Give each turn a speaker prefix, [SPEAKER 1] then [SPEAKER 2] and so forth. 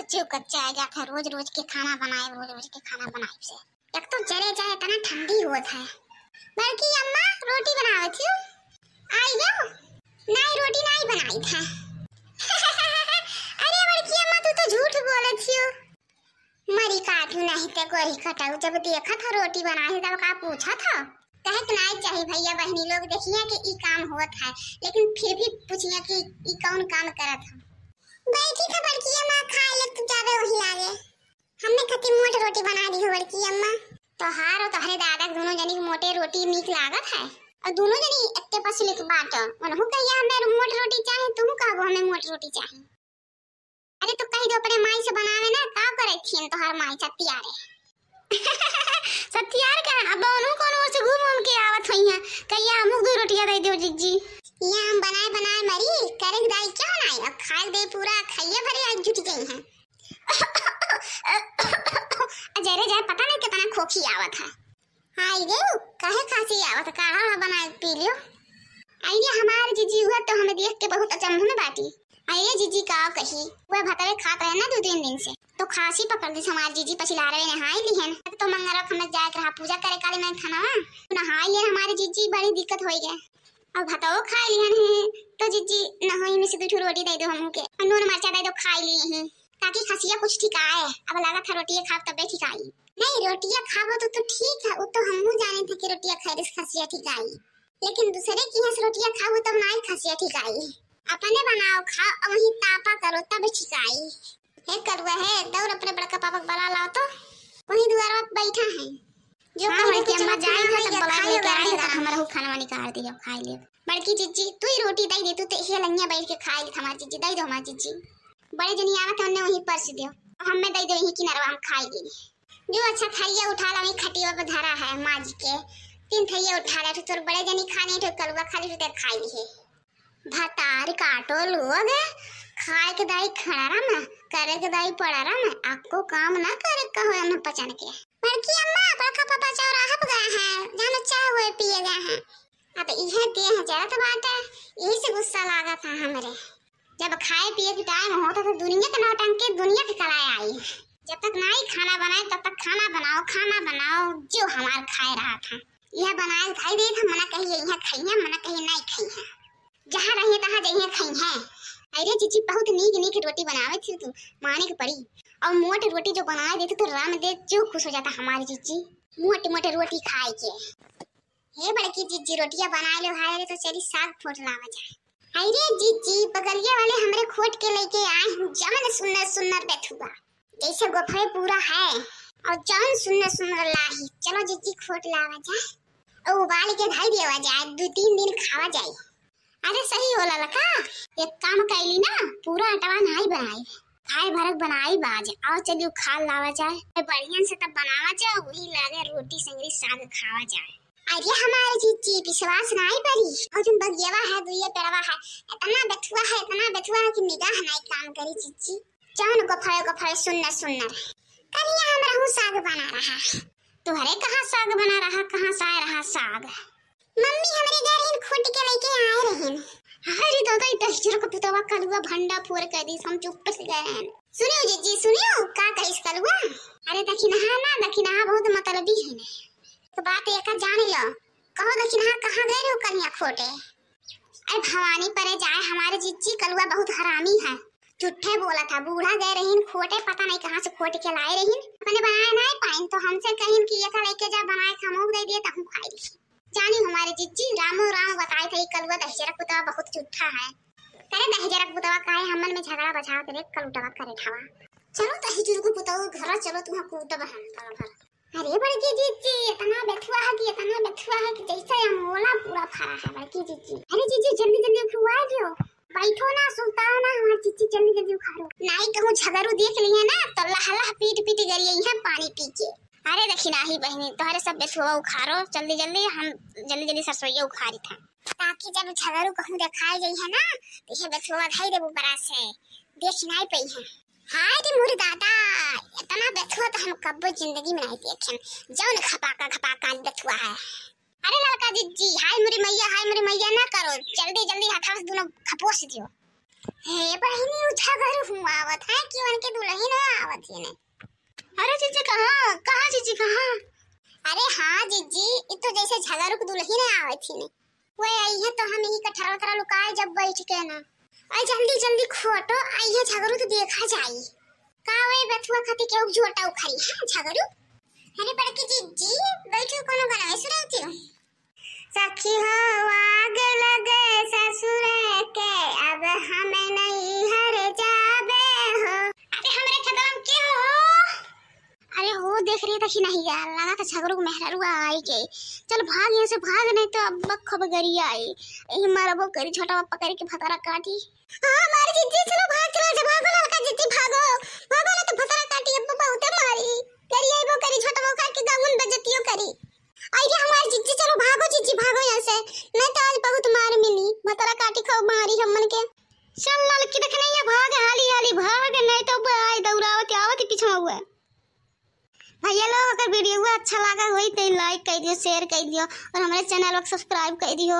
[SPEAKER 1] सच्ची कच्चा आ गया था। रोज रोज के खाना बनाए, रोज रोज के खाना बनाए से एक तो चले जाए इतना ठंडी होत है। बल्कि अम्मा रोटी बनावे थी, आई गयो नहीं रोटी नहीं बनाई था। अरे बड़की अम्मा तू तो झूठ बोले थी। मरी काटू नहीं ते गोरी कटाऊ। जब देखा था रोटी बनाए तब का पूछा था, कहे कि नहीं चाहिए भैया बहनी लोग देखिए कि ई काम होत है, लेकिन फिर भी पूछिए कि ई कौन काम करत है। बैठी था बड़की अम्मा खा ले तू जावे वही लागे। हमने खती मोट रोटी बना दी हो बड़की अम्मा। तो हार और तोहरे दादा दोनों जनी मोटे रोटी नीक लागत है और दोनों जनी इतने पसलिक बाट। उन्हों कहिया हमें मोट रोटी चाहे, तुम कहबो हमें मोट रोटी चाहे। अरे तो कही दो अपने माई से बनावे ना, का करे थीन तोहर माई सत्यारे। सत्यार का अब उन्हों कौन से घूम के आवत होई है, कहिया हमहु दो रोटियां दे दियो जिज्जी। ये हम बनाए बनाए मरी करे दाई क्या नहीं, अब खाए दे पूरा खाइए भरे आज जुट गई हैं। अजरे जाए पता नहीं कितना खोखी आवत है। आई गे काहे खांसी आवत, काढ़ा बनाए पी लियो। आइए हमारे जीजी हुआ तो हमें देख के बहुत अचंभ में बाटी। आइए जीजी का कही वह भतवे खाता है ना 2-3 दिन से, तो खांसी पकड़ दी हमारे जीजी पछिला रहे नहाई लिहन। तो मंगरक हमें जाए रहा पूजा करे काली में खाना नहाई लिहन। हमारे जीजी बड़ी दिक्कत हो गई और भतवो खा लिहन है। तो जीजी नहाई में से 2 रोटी दे दो हमके और नून मरचा दे दो खाई ली हैं ताकि खसिया कुछ ठीक आए। अब लगा था रोटियां खाब तबे ठीक आई। नहीं रोटियां खाबो तो ठीक है, वो तो हमहू जाने थे कि रोटियां खाए से खसिया ठीक आई, लेकिन दूसरे की यहाँ से रोटियां खाबो तब नहीं खसिया ठीक आई। अपने बनाओ खाओ और वही तापा करो तब ठीक आई। हे करुआ है दौड़ अपने बड़का पापा बला लाओ तो वही द्वार पर बैठा है जो कहे कि अम्मा जाए तब बला लेके आए तो हमारा हु खाना निकाल दियो खाई ले। बड़की जीजी तू ही रोटी दे दे, तू तो ये लंगिया बैठ के खाई ले। हमारी जीजी दे दो, हमारी जीजी बड़े जनी आवत हमने वही परस दियो और हमें दे दो यही किनारा हम खाई ले। जो अच्छा थैया उठा ला, वही खटिया पे धरा है माज के 3 थैया उठा ला। तो तोर बड़े जनी खाने तो कलवा खाली तो खाई ली। भतार काटो लोग खाए के दाई खड़ा में करे के दाई पड़ा में, आपको काम ना करे कहो हमें पचन के। बड़की अम्मा बड़का पापा चार हप गए हैं, जानो चाय हुए पिए गए हैं। अब इहे दे है जरा तो बात है, यही से गुस्सा लागा था हमरे। जब खाए पिए के टाइम होता तो दुनिया के नौटंकी दुनिया के कलाए आई। जब तक नहीं खाना बनाए तब तक खाना बनाओ जो हमार खाए रहा था। यह बनाए खाई दे था, मना कहिए यहाँ खाइए मना कहिए नहीं खाइए, जहाँ रहिए तहाँ जाइए खाइए। अरे जीजी बहुत नीक रोटी बनावे थी तू, माने की पड़ी। और मोटे रोटी जो बनाए देते तो राम दे जो खुश हो जाता हमारी जीजी मोटे रोटी खाए के। हे बड़की जीजी रोटियां बना लो हाय तो चली साग फोट लावा जाए। अरे जीजी बगलिया वाले हमरे खोट के लेके आए हूँ, जान सुन्नर बैठुआ जैसे गोफे पूरा है और जान सुन्नर लाही। चलो जीजी खोट लावा जाए और उबाल के धाई देवा जाए, 2-3 दिन खावा जाए। अरे सही होला लका, एक काम कैली ना पूरा अटवा नहीं बनाई, खाए भरक बनाई बाज आओ चलियो खा लावा जाए बढ़िया से तब बनावा जाए, वही लागे रोटी संगरी साग खावा जाए। अरे हमारे जीजी विश्वास नहीं पड़ी और तुम बगियावा है दुइया पेड़वा है इतना बेथुआ है कि निगाह नहीं काम करी जीजी। जान गोफरे सुन्नर कलिया हम रहूं साग बना रहा। तुम्हारे कहाँ साग बना रहा, कहाँ से आ रहा साग? मम्मी हमरे घर इन खोट के लेके आए रहन। अरे दादा इतना हिजर को पुतवा कलुआ भंडा फोड़ कर दी, हम चुप से गए हैं। सुनियो जीजी सुनियो का कहिस कलुआ। अरे दखिना बहुत मतलबी है ने तो बात एक जान लो, कहो दखिना कहां गए हो कन्या खोटे। अरे भवानी परे जाए हमारे जीजी कलुआ बहुत हरामी है, झूठे बोला था। बूढ़ा गए रहीन खोटे, पता नहीं कहां से खोट के लाए रहीन, अपने बनाए नहीं पाइन तो हमसे कहिन कि एक लेके जा बनाए खमोग दे दिए तब खाई ली। जानी हमारे जीजी राम बताए थे कलुआ दहजरक पुतवा बहुत झूठा है। करे दहजरक पुतवा काहे हमन में झगड़ा बचा करे कलुटवा करे ठावा। चलो दहजरक पुतवा घर चलो तुम कूटब हम तब भर। अरे बड़की जीजी इतना बेथुआ है कि जैसे अमोला पूरा फरा है बड़की जीजी। अरे जीजी जल्दी खुआ दियो, बैठो ना सुताओ ना हमारी जीजी जल्दी उखाड़ो। नहीं कहूँ झगड़ू देख लिए ना तो लहला पीट गरिए यहाँ पानी पी के। अरे दखिना ही बहनी तुम्हारे सब बेथुआ उखाड़ो जल्दी हम जल्दी सरसोईया उखाड़ी था ताकि जब झगड़ू कहूँ देखाई गई है ना तो ये बेथुआ धाई देबू बड़ा से देख नहीं पई है। हाय रे मोर दादा इतना बेथुआ तो हम कब्बो जिंदगी में नहीं देखे, जौन खपाका बेथुआ है। अरे लड़का जीजी हाय मोरी मैया ना करो, जल्दी हठास दोनों खपोस दियो। हे बहिनी उठा घर हुआ आवत है कि उनके दुल्हन ना आवत है ने।
[SPEAKER 2] अरे जीजी कहाँ जीजी कहाँ?
[SPEAKER 1] अरे हाँ जीजी ये तो जैसे झगड़ू की दुल्हन ना आवत है ने। वो आई है तो हम यही कठरा करा लुकाए जब बैठ के ना। आई जल्दी जल्दी खोटो आई है झगड़ू तो देखा जाई। का वे बथुआ खाती के झोटा उखारी है झगड़ू। अरे बड़की जीजी बैठो कोनो गाना सुनाती हो। सखी हो आग लगे ससुर के अब हमें नहीं हर जाबे हो। अरे हमरे खदम के हो।
[SPEAKER 2] अरे हो देख रही था कि नहीं यार लगा था झगड़ू मेहरारू आई के। चल भाग यहाँ से भाग नहीं तो अब खबर गरी आई यही मारबो करी छोटा पापा करी के भतारा काटी।
[SPEAKER 1] हां मारी जीजी चलो भाग चलो भागो लड़का जीजी भागो भागो ना तो भतारा काटी अब बहुत मारी करी आइबो करी छोटा वो के गाउन बजतियो करी। आइए हमारी जीजी चलो भागो यहाँ से नहीं तो आज बहुत मार मिली भतारा काटी खो मारी हमन के।
[SPEAKER 2] चल लड़की देख नहीं है भाग हाली हाली भाग नहीं तो आई दौड़ावत आवत पीछे हुआ। भैया लोग अगर वीडियो अच्छा लगा हो तो लाइक कर दियो शेयर कर दियो और हमारे चैनल को सब्सक्राइब कर दियो।